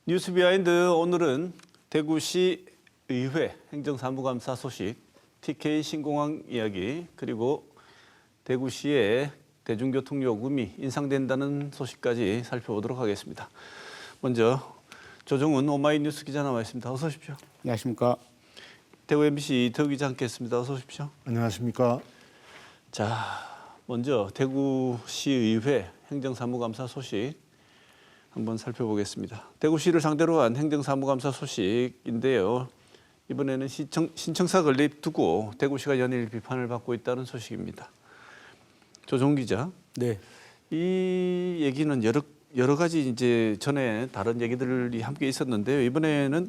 뉴스 비하인드 오늘은 대구시 의회 행정사무감사 소식, TK 신공항 이야기, 그리고 대구시의 대중교통 요금이 인상된다는 소식까지 살펴보도록 하겠습니다. 먼저 조정훈 오마이뉴스 기자 나와 있습니다. 어서 오십시오. 안녕하십니까. 대구 MBC 이태우 기자 함께했습니다. 어서 오십시오. 안녕하십니까. 자, 먼저 대구시의회 행정사무감사 소식 한번 살펴보겠습니다. 대구시를 상대로 한 행정사무감사 소식인데요. 이번에는 신청사 건립 두고 대구시가 연일 비판을 받고 있다는 소식입니다. 조종 기자. 네. 이 얘기는 여러 가지 이제 전에 다른 얘기들이 함께 있었는데요. 이번에는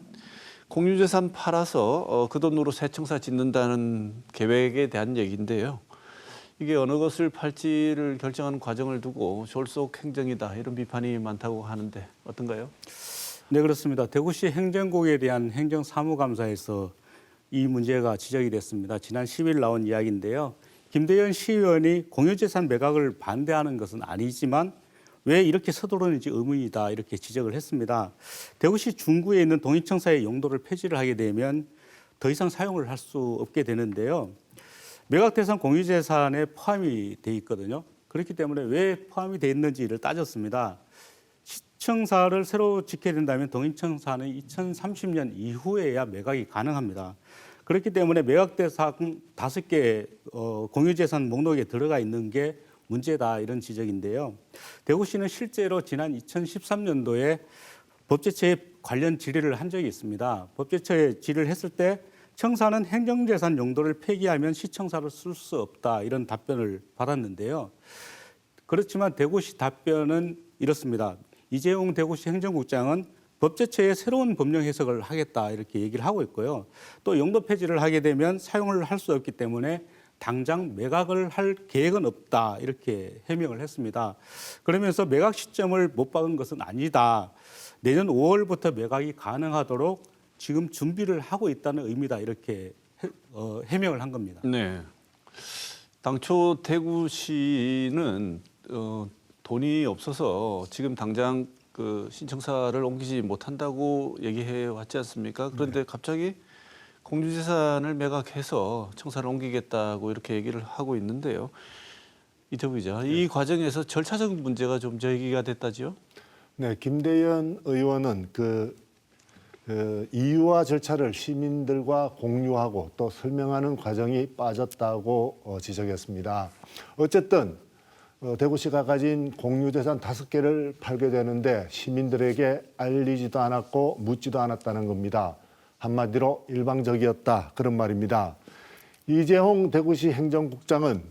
공유재산 팔아서 그 돈으로 새 청사 짓는다는 계획에 대한 얘기인데요. 이게 어느 것을 팔지를 결정하는 과정을 두고 졸속 행정이다 이런 비판이 많다고 하는데 어떤가요? 네, 그렇습니다. 대구시 행정국에 대한 행정사무감사에서 이 문제가 지적이 됐습니다. 지난 10일 나온 이야기인데요. 김대현 시의원이 공유재산 매각을 반대하는 것은 아니지만 왜 이렇게 서두르는지 의문이다 이렇게 지적을 했습니다. 대구시 중구에 있는 동인청사의 용도를 폐지를 하게 되면 더 이상 사용을 할 수 없게 되는데요. 매각 대상 공유재산에 포함이 돼 있거든요. 그렇기 때문에 왜 포함이 돼 있는지를 따졌습니다. 시청사를 새로 짓게 된다면 동인청사는 2030년 이후에야 매각이 가능합니다. 그렇기 때문에 매각 대상 5개 공유재산 목록에 들어가 있는 게 문제다 이런 지적인데요. 대구시는 실제로 지난 2013년도에 법제처에 관련 질의를 한 적이 있습니다. 법제처에 질의를 했을 때 청사는 행정재산 용도를 폐기하면 시청사를 쓸 수 없다 이런 답변을 받았는데요. 그렇지만 대구시 답변은 이렇습니다. 이재용 대구시 행정국장은 법제처에 새로운 법령 해석을 하겠다 이렇게 얘기를 하고 있고요. 또 용도 폐지를 하게 되면 사용을 할 수 없기 때문에 당장 매각을 할 계획은 없다 이렇게 해명을 했습니다. 그러면서 매각 시점을 못 박은 것은 아니다. 내년 5월부터 매각이 가능하도록 지금 준비를 하고 있다는 의미다 이렇게 해명을 한 겁니다. 네. 당초 대구시는 돈이 없어서 지금 당장 그 신청사를 옮기지 못한다고 얘기해 왔지 않습니까? 그런데 갑자기 공유재산을 매각해서 청사를 옮기겠다고 이렇게 얘기를 하고 있는데요. 이태우 기자, 이 과정에서 절차적 문제가 좀 제기가 됐다지요? 네, 김대현 의원은 이유와 절차를 시민들과 공유하고 또 설명하는 과정이 빠졌다고 지적했습니다. 어쨌든 대구시가 가진 공유재산 5개를 팔게 되는데 시민들에게 알리지도 않았고 묻지도 않았다는 겁니다. 한마디로 일방적이었다 그런 말입니다. 이재홍 대구시 행정국장은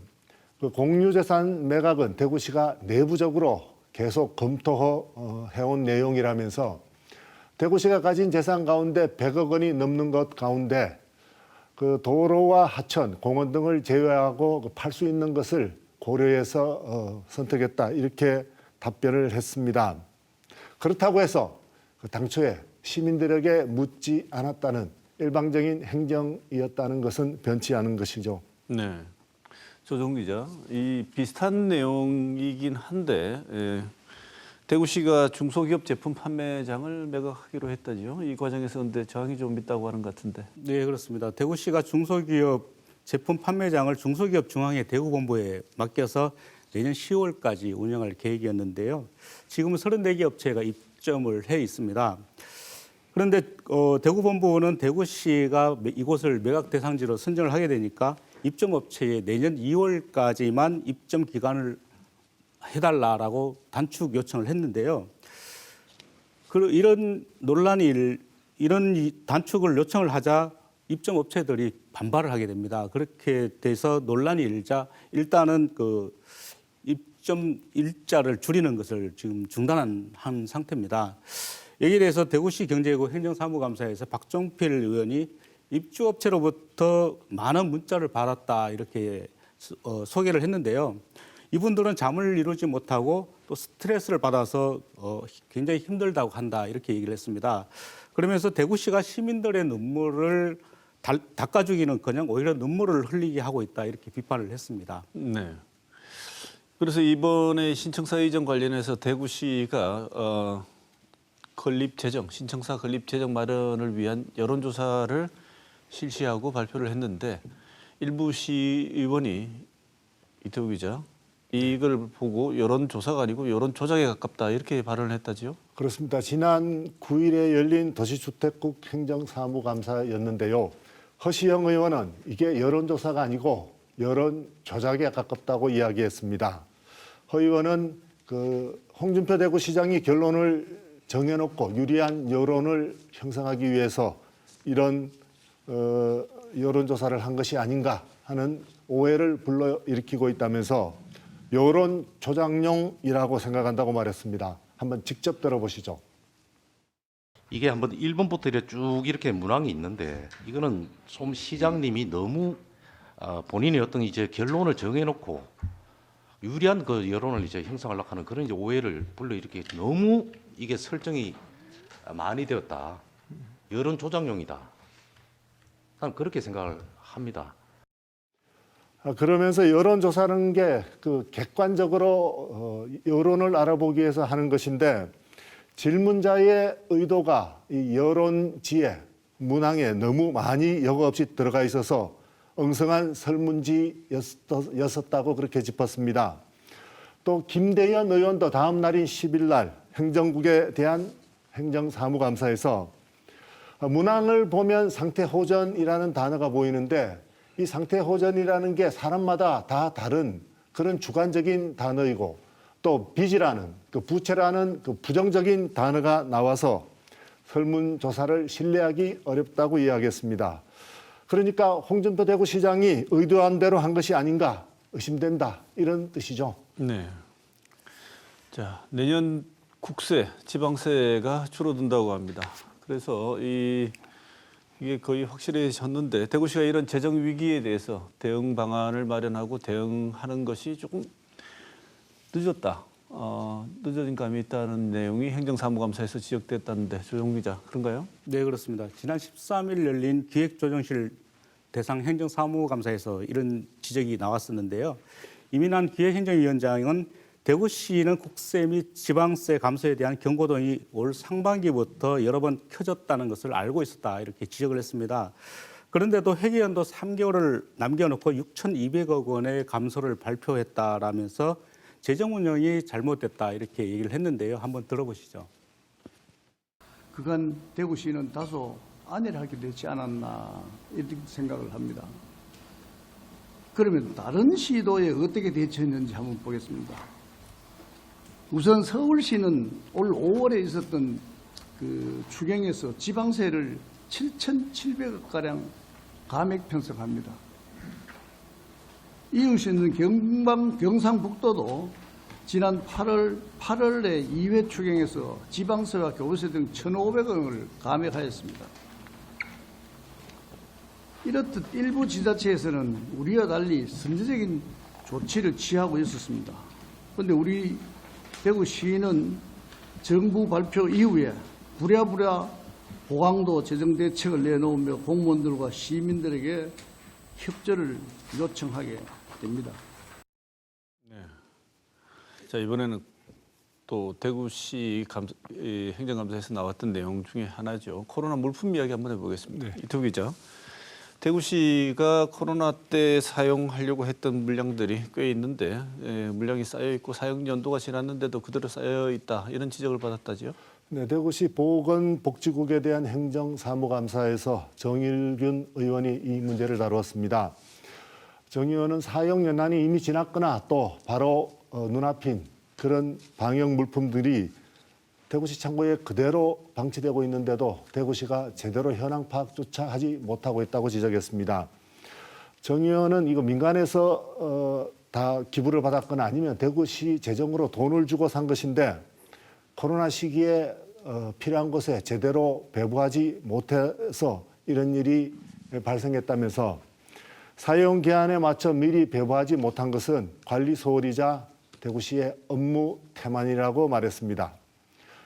그 공유재산 매각은 대구시가 내부적으로 계속 검토해온 내용이라면서 대구시가 가진 재산 가운데 100억 원이 넘는 것 가운데 그 도로와 하천, 공원 등을 제외하고 팔 수 있는 것을 고려해서 선택했다 이렇게 답변을 했습니다. 그렇다고 해서 당초에 시민들에게 묻지 않았다는 일방적인 행정이었다는 것은 변치 않은 것이죠. 네. 조정 기자, 이 비슷한 내용이긴 한데 대구시가 중소기업 제품 판매장을 매각하기로 했다죠. 이 과정에서 근데 저항이 좀 있다고 하는 것 같은데. 네, 그렇습니다. 대구시가 중소기업 제품 판매장을 중소기업 중앙회 대구본부에 맡겨서 내년 10월까지 운영할 계획이었는데요. 지금은 34개 업체가 입점을 해 있습니다. 그런데 대구본부는 대구시가 이곳을 매각 대상지로 선정을 하게 되니까 입점업체에 내년 2월까지만 입점 기간을 해달라라고 단축 요청을 했는데요. 이런 단축을 요청을 하자 입점업체들이 반발을 하게 됩니다. 그렇게 돼서 논란이 일자 일단은 그 입점 일자를 줄이는 것을 지금 중단한 상태입니다. 여기에 대해서 대구시 경제구 행정사무감사에서 박종필 의원이 입주업체로부터 많은 문자를 받았다 이렇게 소개를 했는데요. 이분들은 잠을 이루지 못하고 또 스트레스를 받아서 굉장히 힘들다고 한다 이렇게 얘기를 했습니다. 그러면서 대구시가 시민들의 눈물을 닦아주기는커녕 오히려 눈물을 흘리게 하고 있다 이렇게 비판을 했습니다. 네. 그래서 이번에 신청사 이전 관련해서 대구시가 건립 재정, 신청사 건립 재정 마련을 위한 여론조사를 실시하고 발표를 했는데 일부 시의원이 이태우 기자 이걸 보고 여론조사가 아니고 여론조작에 가깝다 이렇게 발언을 했다지요? 그렇습니다. 지난 9일에 열린 도시주택국 행정사무감사였는데요. 허시영 의원은 이게 여론조사가 아니고 여론조작에 가깝다고 이야기했습니다. 허 의원은 홍준표 대구시장이 결론을 정해놓고 유리한 여론을 형성하기 위해서 이런 여론조사를 한 것이 아닌가 하는 오해를 불러일으키고 있다면서 여론 조작용이라고 생각한다고 말했습니다. 한번 직접 들어보시죠. 이게 한번 1번부터 이렇게 쭉 이렇게 문항이 있는데 이거는 좀 시장님이 너무 본인의 어떤 이제 결론을 정해놓고 유리한 그 여론을 이제 형성하려고 하는 그런 이제 오해를 불러일으키게 너무 이게 설정이 많이 되었다. 여론 조작용이다. 난 그렇게 생각을 합니다. 그러면서 여론조사라는 게 객관적으로 여론을 알아보기 위해서 하는 것인데 질문자의 의도가 이 여론지에 문항에 너무 많이 여과 없이 들어가 있어서 엉성한 설문지였었다고 그렇게 짚었습니다. 또 김대현 의원도 다음 날인 10일 날 행정국에 대한 행정사무감사에서 문항을 보면 상태호전이라는 단어가 보이는데 이 상태호전이라는 게 사람마다 다 다른 그런 주관적인 단어이고 또 빚이라는 부채라는 부정적인 단어가 나와서 설문조사를 신뢰하기 어렵다고 이야기했습니다. 그러니까 홍준표 대구시장이 의도한 대로 한 것이 아닌가 의심된다 이런 뜻이죠. 네. 자, 내년 국세, 지방세가 줄어든다고 합니다. 그래서 이게 거의 확실해졌는데 대구시가 이런 재정 위기에 대해서 대응 방안을 마련하고 대응하는 것이 조금 늦었다. 늦어진 감이 있다는 내용이 행정사무감사에서 지적됐다는데 조정 기자 그런가요? 네, 그렇습니다. 지난 13일 열린 기획조정실 대상 행정사무감사에서 이런 지적이 나왔었는데요. 이민환 기획행정위원장은 대구시는 국세 및 지방세 감소에 대한 경고등이 올 상반기부터 여러 번 켜졌다는 것을 알고 있었다 이렇게 지적을 했습니다. 그런데도 회계연도 3개월을 남겨놓고 6,200억 원의 감소를 발표했다라면서 재정 운영이 잘못됐다 이렇게 얘기를 했는데요. 한번 들어보시죠. 그간 대구시는 다소 안일하게 되지 않았나 이렇게 생각을 합니다. 그러면 다른 시도에 어떻게 대처했는지 한번 보겠습니다. 우선 서울시는 올 5월에 있었던 그 추경에서 지방세를 7,700억 가량 감액 편성합니다. 이웃이 있는 경상북도도 지난 8월에 2회 추경에서 지방세와 교부세 등 1,500억을 감액하였습니다. 이렇듯 일부 지자체에서는 우리와 달리 선제적인 조치를 취하고 있었습니다. 그런데 우리 대구시는 정부 발표 이후에 부랴부랴 보강도 재정대책을 내놓으며 공무원들과 시민들에게 협조를 요청하게 됩니다. 네. 자, 이번에는 또 대구시 행정감사에서 나왔던 내용 중에 하나죠. 코로나 물품 이야기 한번 해보겠습니다. 네. 이태우 기자. 대구시가 코로나 때 사용하려고 했던 물량들이 꽤 있는데 물량이 쌓여 있고 사용 연도가 지났는데도 그대로 쌓여 있다 이런 지적을 받았다지요? 네, 대구시 보건복지국에 대한 행정사무감사에서 정일균 의원이 이 문제를 다루었습니다. 정 의원은 사용 연한이 이미 지났거나 또 바로 눈앞인 그런 방역 물품들이 대구시 창고에 그대로 방치되고 있는데도 대구시가 제대로 현황 파악조차 하지 못하고 있다고 지적했습니다. 정 의원은 이거 민간에서 다 기부를 받았거나 아니면 대구시 재정으로 돈을 주고 산 것인데 코로나 시기에 필요한 곳에 제대로 배부하지 못해서 이런 일이 발생했다면서 사용 기한에 맞춰 미리 배부하지 못한 것은 관리 소홀이자 대구시의 업무 태만이라고 말했습니다.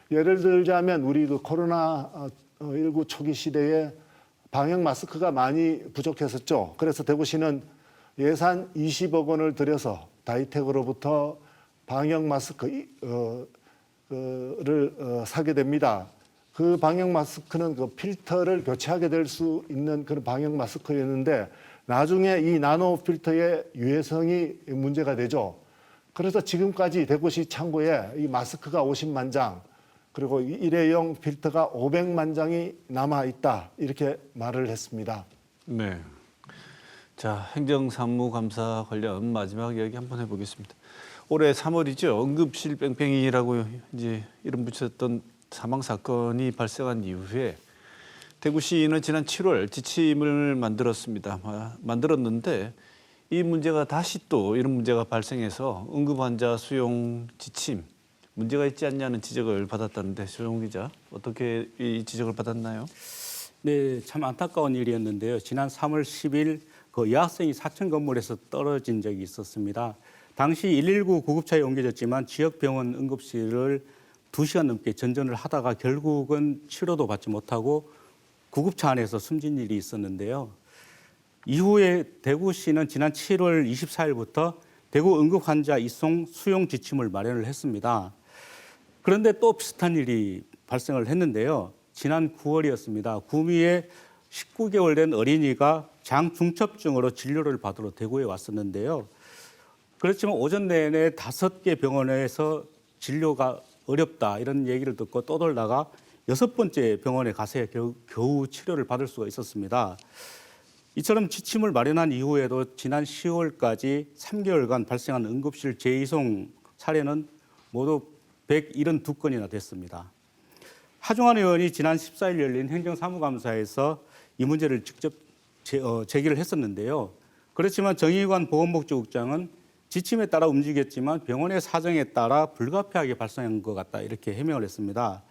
예를 들자면 우리 코로나19 초기 시대에 방역 마스크가 많이 부족했었죠. 그래서 대구시는 예산 20억 원을 들여서 다이택으로부터 방역 마스크를 사게 됩니다. 그 방역 마스크는 그 필터를 교체하게 될 수 있는 그런 방역 마스크였는데 나중에 이 나노 필터의 유해성이 문제가 되죠. 그래서 지금까지 대구시 창고에 이 마스크가 50만 장, 그리고 일회용 필터가 500만 장이 남아 있다 이렇게 말을 했습니다. 네. 자, 행정사무감사 관련 마지막 이야기 한번 해보겠습니다. 올해 3월이죠. 응급실 뺑뺑이라고 이제 이름 붙였던 사망 사건이 발생한 이후에 대구시는 지난 7월 지침을 만들었는데 이 문제가 다시 또 이런 문제가 발생해서 응급환자 수용 지침 문제가 있지 않냐는 지적을 받았다는데 조용 기자 어떻게 이 지적을 받았나요? 네, 참 안타까운 일이었는데요. 지난 3월 10일 그 여학생이 사천 건물에서 떨어진 적이 있었습니다. 당시 119 구급차에 옮겨졌지만 지역 병원 응급실을 2시간 넘게 전전을 하다가 결국은 치료도 받지 못하고 구급차 안에서 숨진 일이 있었는데요. 이후에 대구시는 지난 7월 24일부터 대구 응급환자 이송 수용 지침을 마련을 했습니다. 그런데 또 비슷한 일이 발생을 했는데요. 지난 9월이었습니다. 구미에 19개월 된 어린이가 장중첩증으로 진료를 받으러 대구에 왔었는데요. 그렇지만 오전 내내 5개 병원에서 진료가 어렵다 이런 얘기를 듣고 떠돌다가 6번째 병원에 가서 겨우 치료를 받을 수가 있었습니다. 이처럼 지침을 마련한 이후에도 지난 10월까지 3개월간 발생한 응급실 재이송 사례는 모두 172건이나 됐습니다. 하중한 의원이 지난 14일 열린 행정사무감사에서 이 문제를 직접 제기를 했었는데요. 그렇지만 정의관 보건복지국장은 지침에 따라 움직였지만 병원의 사정에 따라 불가피하게 발생한 것 같다 이렇게 해명을 했습니다.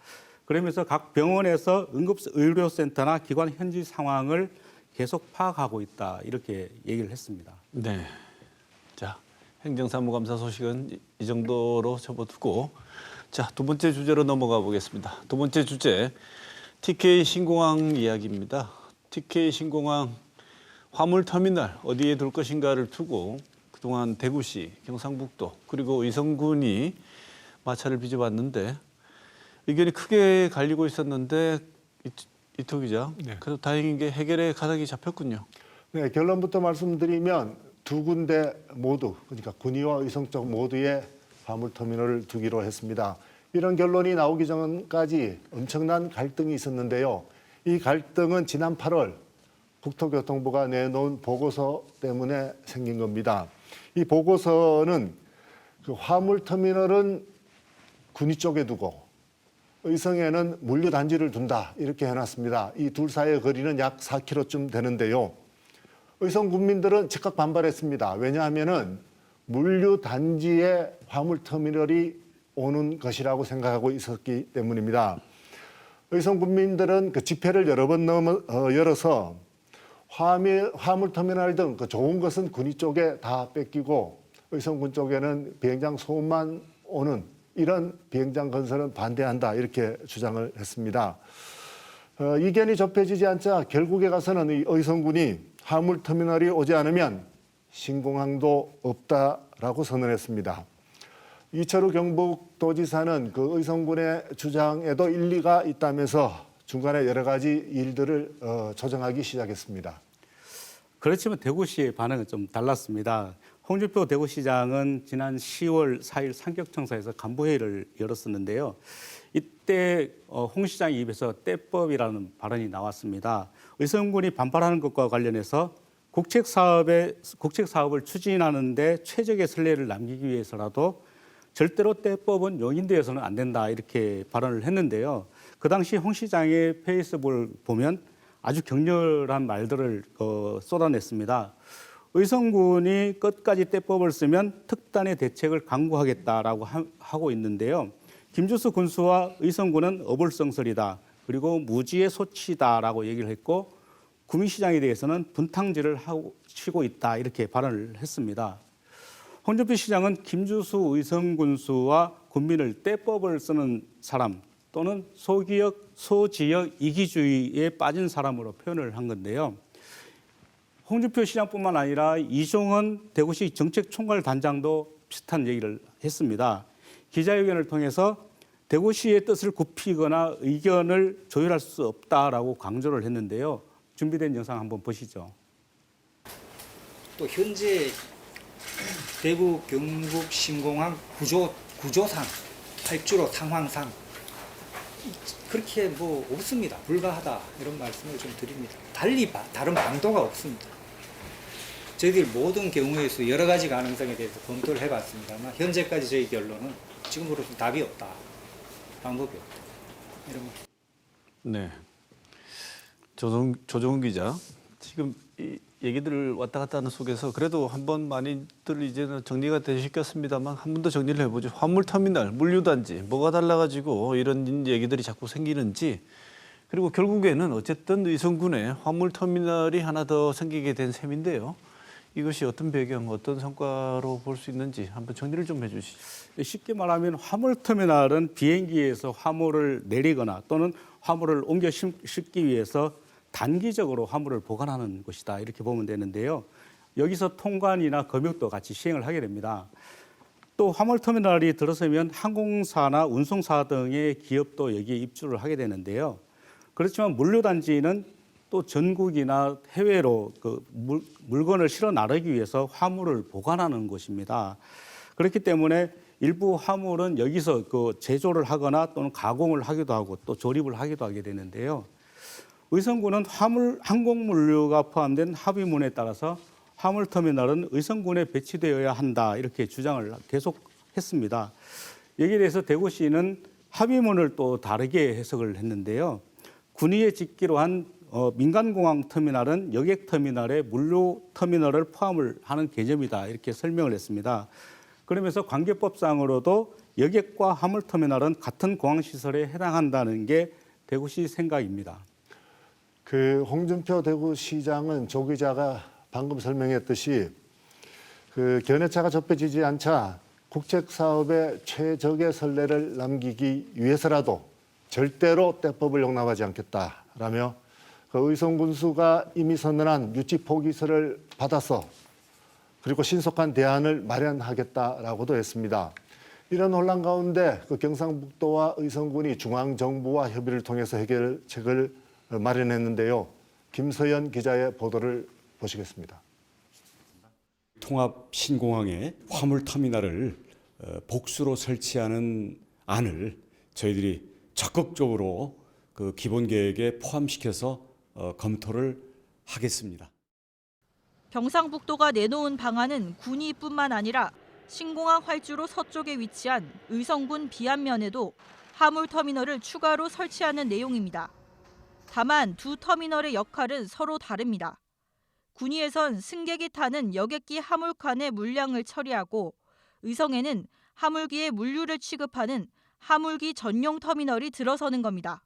그러면서 각 병원에서 응급의료센터나 기관 현지 상황을 계속 파악하고 있다 이렇게 얘기를 했습니다. 네. 자, 행정사무감사 소식은 이 정도로 접어두고 자, 두 번째 주제로 넘어가 보겠습니다. 두 번째 주제 TK 신공항 이야기입니다. TK 신공항 화물터미널 어디에 둘 것인가를 두고 그동안 대구시, 경상북도 그리고 의성군이 마찰을 빚어봤는데 의견이 크게 갈리고 있었는데 이토 기자, 그래도 다행인 게 해결의 가닥이 잡혔군요. 네, 결론부터 말씀드리면 두 군데 모두 그러니까 군위와 의성 쪽 모두에 화물터미널을 두기로 했습니다. 이런 결론이 나오기 전까지 엄청난 갈등이 있었는데요. 이 갈등은 지난 8월 국토교통부가 내놓은 보고서 때문에 생긴 겁니다. 이 보고서는 그 화물터미널은 군위 쪽에 두고 의성에는 물류단지를 둔다 이렇게 해놨습니다. 이 둘 사이의 거리는 약 4km쯤 되는데요. 의성 군민들은 즉각 반발했습니다. 왜냐하면은 물류단지에 화물터미널이 오는 것이라고 생각하고 있었기 때문입니다. 의성 군민들은 그 집회를 여러 번 열어서 화물터미널 등 그 좋은 것은 군위 쪽에 다 뺏기고 의성군 쪽에는 비행장 소음만 오는 이런 비행장 건설은 반대한다 이렇게 주장을 했습니다. 이견이 좁혀지지 않자 결국에 가서는 이 의성군이 화물터미널이 오지 않으면 신공항도 없다라고 선언했습니다. 이철우 경북도지사는 그 의성군의 주장에도 일리가 있다면서 중간에 여러 가지 일들을 조정하기 시작했습니다. 그렇지만 대구시의 반응은 좀 달랐습니다. 홍준표 대구시장은 지난 10월 4일 상격청사에서 간부회의를 열었었는데요. 이때 홍 시장의 입에서 떼법이라는 발언이 나왔습니다. 의성군이 반발하는 것과 관련해서 국책 사업을 추진하는데 최적의 선례를 남기기 위해서라도 절대로 떼법은 용인되어서는 안 된다 이렇게 발언을 했는데요. 그 당시 홍 시장의 페이스북을 보면 아주 격렬한 말들을 쏟아냈습니다. 의성군이 끝까지 떼법을 쓰면 특단의 대책을 강구하겠다라고 하고 있는데요. 김주수 군수와 의성군은 어불성설이다. 그리고 무지의 소치다라고 얘기를 했고 구미시장에 대해서는 분탕질을 치고 있다 이렇게 발언을 했습니다. 홍준표 시장은 김주수 의성군수와 군민을 떼법을 쓰는 사람 또는 소지역 이기주의에 빠진 사람으로 표현을 한 건데요. 홍준표 시장뿐만 아니라 이종헌 대구시 정책총괄단장도 비슷한 얘기를 했습니다. 기자회견을 통해서 대구시의 뜻을 굽히거나 의견을 조율할 수 없다라고 강조를 했는데요. 준비된 영상 한번 보시죠. 또 현재 대구 경북 신공항 구조상 활주로 상황상 그렇게 뭐 없습니다. 불가하다 이런 말씀을 좀 드립니다. 달리 다른 방도가 없습니다. 저희들 모든 경우에서 여러 가지 가능성에 대해서 검토를 해봤습니다만 현재까지 저희 결론은 지금으로서 답이 없다. 방법이 없다. 이런 거. 네. 조정훈 기자, 지금 이 얘기들을 왔다 갔다 하는 속에서 그래도 한번 많이들 이제는 정리가 되셨겠습니다만 한 번 더 정리를 해보죠. 화물터미널, 물류단지 뭐가 달라가지고 이런 얘기들이 자꾸 생기는지, 그리고 결국에는 어쨌든 의성군에 화물터미널이 하나 더 생기게 된 셈인데요. 이것이 어떤 배경, 어떤 성과로 볼 수 있는지 한번 정리를 좀 해주시죠. 쉽게 말하면 화물터미널은 비행기에서 화물을 내리거나 또는 화물을 옮겨 싣기 위해서 단기적으로 화물을 보관하는 곳이다 이렇게 보면 되는데요. 여기서 통관이나 검역도 같이 시행을 하게 됩니다. 또 화물터미널이 들어서면 항공사나 운송사 등의 기업도 여기에 입주를 하게 되는데요. 그렇지만 물류단지는 또 전국이나 해외로 그 물건을 실어 나르기 위해서 화물을 보관하는 곳입니다. 그렇기 때문에 일부 화물은 여기서 그 제조를 하거나 또는 가공을 하기도 하고 또 조립을 하기도 하게 되는데요. 의성군은 항공물류가 포함된 합의문에 따라서 화물터미널은 의성군에 배치되어야 한다 이렇게 주장을 계속 했습니다. 여기에 대해서 대구시는 합의문을 또 다르게 해석을 했는데요. 군위에 짓기로 한 민간공항 터미널은 여객터미널에 물류터미널을 포함을 하는 개념이다 이렇게 설명을 했습니다. 그러면서 관계법상으로도 여객과 화물터미널은 같은 공항시설에 해당한다는 게 대구시 생각입니다. 그 홍준표 대구시장은 조 기자가 방금 설명했듯이 그 견해차가 좁혀지지 않자 국책 사업에 최적의 선례를 남기기 위해서라도 절대로 때법을 용납하지 않겠다라며 그 의성군수가 이미 선언한 유치 포기서를 받아서 그리고 신속한 대안을 마련하겠다라고도 했습니다. 이런 혼란 가운데 그 경상북도와 의성군이 중앙정부와 협의를 통해서 해결책을 마련했는데요. 김서연 기자의 보도를 보시겠습니다. 통합 신공항에 화물터미널을 복수로 설치하는 안을 저희들이 적극적으로 그 기본계획에 포함시켜서 검토를 하겠습니다. 경상북도가 내놓은 방안은 군위뿐만 아니라 신공항 활주로 서쪽에 위치한 의성군 비안면에도 화물터미널을 추가로 설치하는 내용입니다. 다만 두 터미널의 역할은 서로 다릅니다. 군위에선 승객이 타는 여객기 화물칸의 물량을 처리하고 의성에는 화물기에 물류를 취급하는 화물기 전용 터미널이 들어서는 겁니다.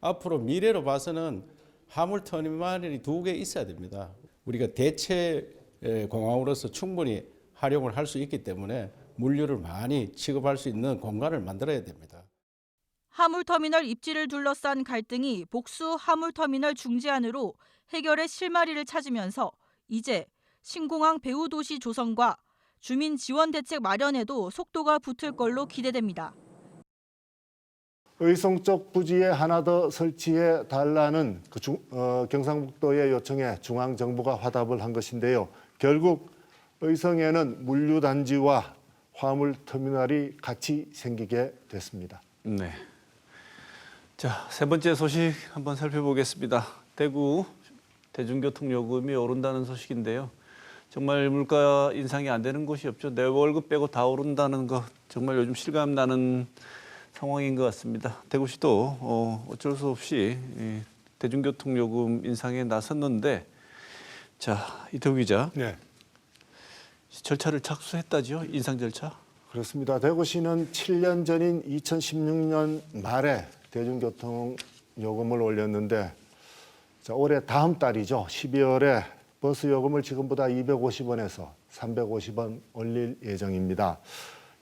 앞으로 미래로 봐서는 화물터미널이 2개 있어야 됩니다. 우리가 대체 공항으로서 충분히 활용을 할 수 있기 때문에 물류를 많이 취급할 수 있는 공간을 만들어야 됩니다. 화물터미널 입지를 둘러싼 갈등이 복수 화물터미널 중재안으로 해결의 실마리를 찾으면서 이제 신공항 배후도시 조성과 주민 지원 대책 마련에도 속도가 붙을 걸로 기대됩니다. 의성 쪽 부지에 하나 더 설치해 달라는 경상북도의 요청에 중앙정부가 화답을 한 것인데요. 결국 의성에는 물류단지와 화물터미널이 같이 생기게 됐습니다. 네. 자, 세 번째 소식 한번 살펴보겠습니다. 대구 대중교통요금이 오른다는 소식인데요. 정말 물가 인상이 안 되는 곳이 없죠. 내 월급 빼고 다 오른다는 거 정말 요즘 실감 나는 상황인 것 같습니다. 대구시도 어쩔 수 없이 대중교통요금 인상에 나섰는데, 자, 이태우 기자, 네. 절차를 착수했다죠? 인상 절차? 그렇습니다. 대구시는 7년 전인 2016년 말에 대중교통 요금을 올렸는데 올해 다음 달이죠. 12월에 버스 요금을 지금보다 250원에서 350원 올릴 예정입니다.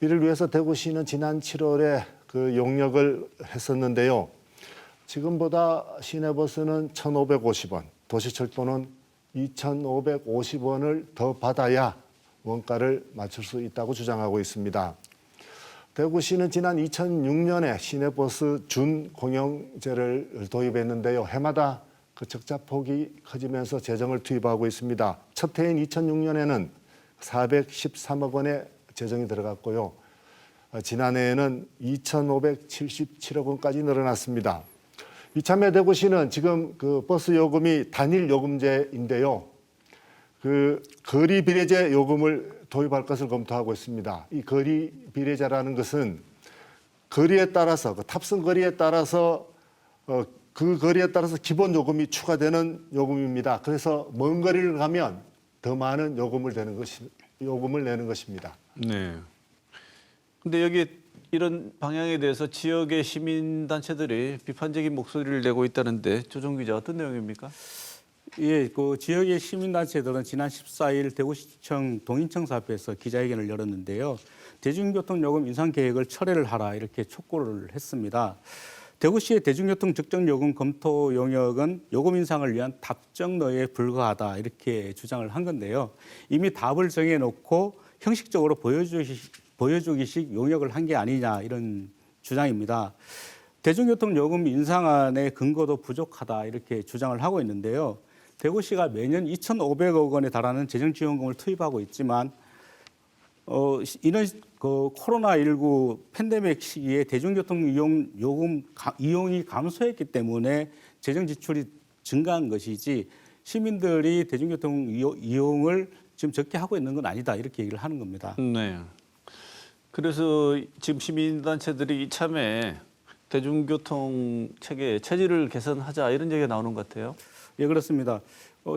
이를 위해서 대구시는 지난 7월에 그 용역을 했었는데요. 지금보다 시내버스는 1,550원, 도시철도는 2,550원을 더 받아야 원가를 맞출 수 있다고 주장하고 있습니다. 대구시는 지난 2006년에 시내버스 준공영제를 도입했는데요. 해마다 그 적자 폭이 커지면서 재정을 투입하고 있습니다. 첫 해인 2006년에는 413억 원의 재정이 들어갔고요. 지난해에는 2,577억 원까지 늘어났습니다. 이참에 대구시는 지금 그 버스 요금이 단일 요금제인데요. 그 거리 비례제 요금을 도입할 것을 검토하고 있습니다. 이 거리 비례제라는 것은 거리에 따라서 그 탑승 거리에 따라서 그 거리에 따라서 기본 요금이 추가되는 요금입니다. 그래서 먼 거리를 가면 더 많은 요금을 내는 것입니다. 네. 근데 여기 이런 방향에 대해서 지역의 시민단체들이 비판적인 목소리를 내고 있다는데 조정 기자 어떤 내용입니까? 예, 그 지역의 시민단체들은 지난 14일 대구시청 동인청사 앞에서 기자회견을 열었는데요. 대중교통 요금 인상 계획을 철회를 하라 이렇게 촉구를 했습니다. 대구시의 대중교통 적정 요금 검토 용역은 요금 인상을 위한 답정너에 불과하다 이렇게 주장을 한 건데요. 이미 답을 정해놓고 형식적으로 보여주기식 용역을 한 게 아니냐 이런 주장입니다. 대중교통 요금 인상안의 근거도 부족하다 이렇게 주장을 하고 있는데요. 대구시가 매년 2,500억 원에 달하는 재정지원금을 투입하고 있지만 이런 그 코로나19 팬데믹 시기에 대중교통 이용이 감소했기 때문에 재정 지출이 증가한 것이지 시민들이 대중교통 이용을 지금 적게 하고 있는 건 아니다 이렇게 얘기를 하는 겁니다. 네. 그래서 지금 시민단체들이 이참에 대중교통 체계 체질을 개선하자 이런 얘기가 나오는 것 같아요. 예, 그렇습니다.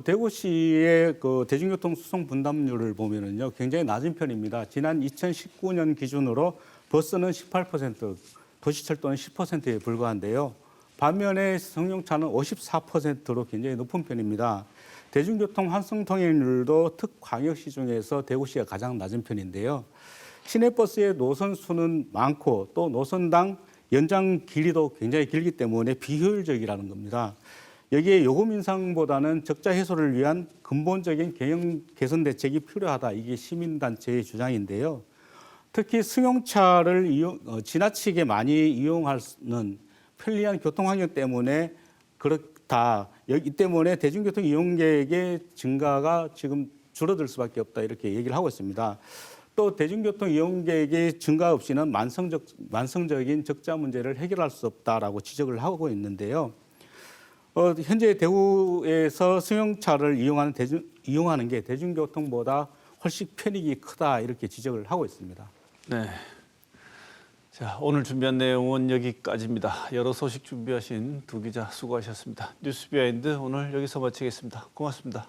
대구시의 그 대중교통 수송 분담률을 보면은요, 굉장히 낮은 편입니다. 지난 2019년 기준으로 버스는 18%, 도시철도는 10%에 불과한데요. 반면에 승용차는 54%로 굉장히 높은 편입니다. 대중교통 환승 통행률도 특광역시 중에서 대구시가 가장 낮은 편인데요. 시내버스의 노선 수는 많고 또 노선당 연장 길이도 굉장히 길기 때문에 비효율적이라는 겁니다. 여기에 요금 인상보다는 적자 해소를 위한 근본적인 경영 개선 대책이 필요하다. 이게 시민단체의 주장인데요. 특히 승용차를 지나치게 많이 이용하는 편리한 교통 환경 때문에 그렇다. 이 때문에 대중교통 이용객의 증가가 지금 줄어들 수밖에 없다. 이렇게 얘기를 하고 있습니다. 또 대중교통 이용객의 증가 없이는 만성적인 적자 문제를 해결할 수 없다라고 지적을 하고 있는데요. 현재 대구에서 승용차를 이용하는 게 대중교통보다 훨씬 편익이 크다 이렇게 지적을 하고 있습니다. 네. 자, 오늘 준비한 내용은 여기까지입니다. 여러 소식 준비하신 두 기자 수고하셨습니다. 뉴스비하인드 오늘 여기서 마치겠습니다. 고맙습니다.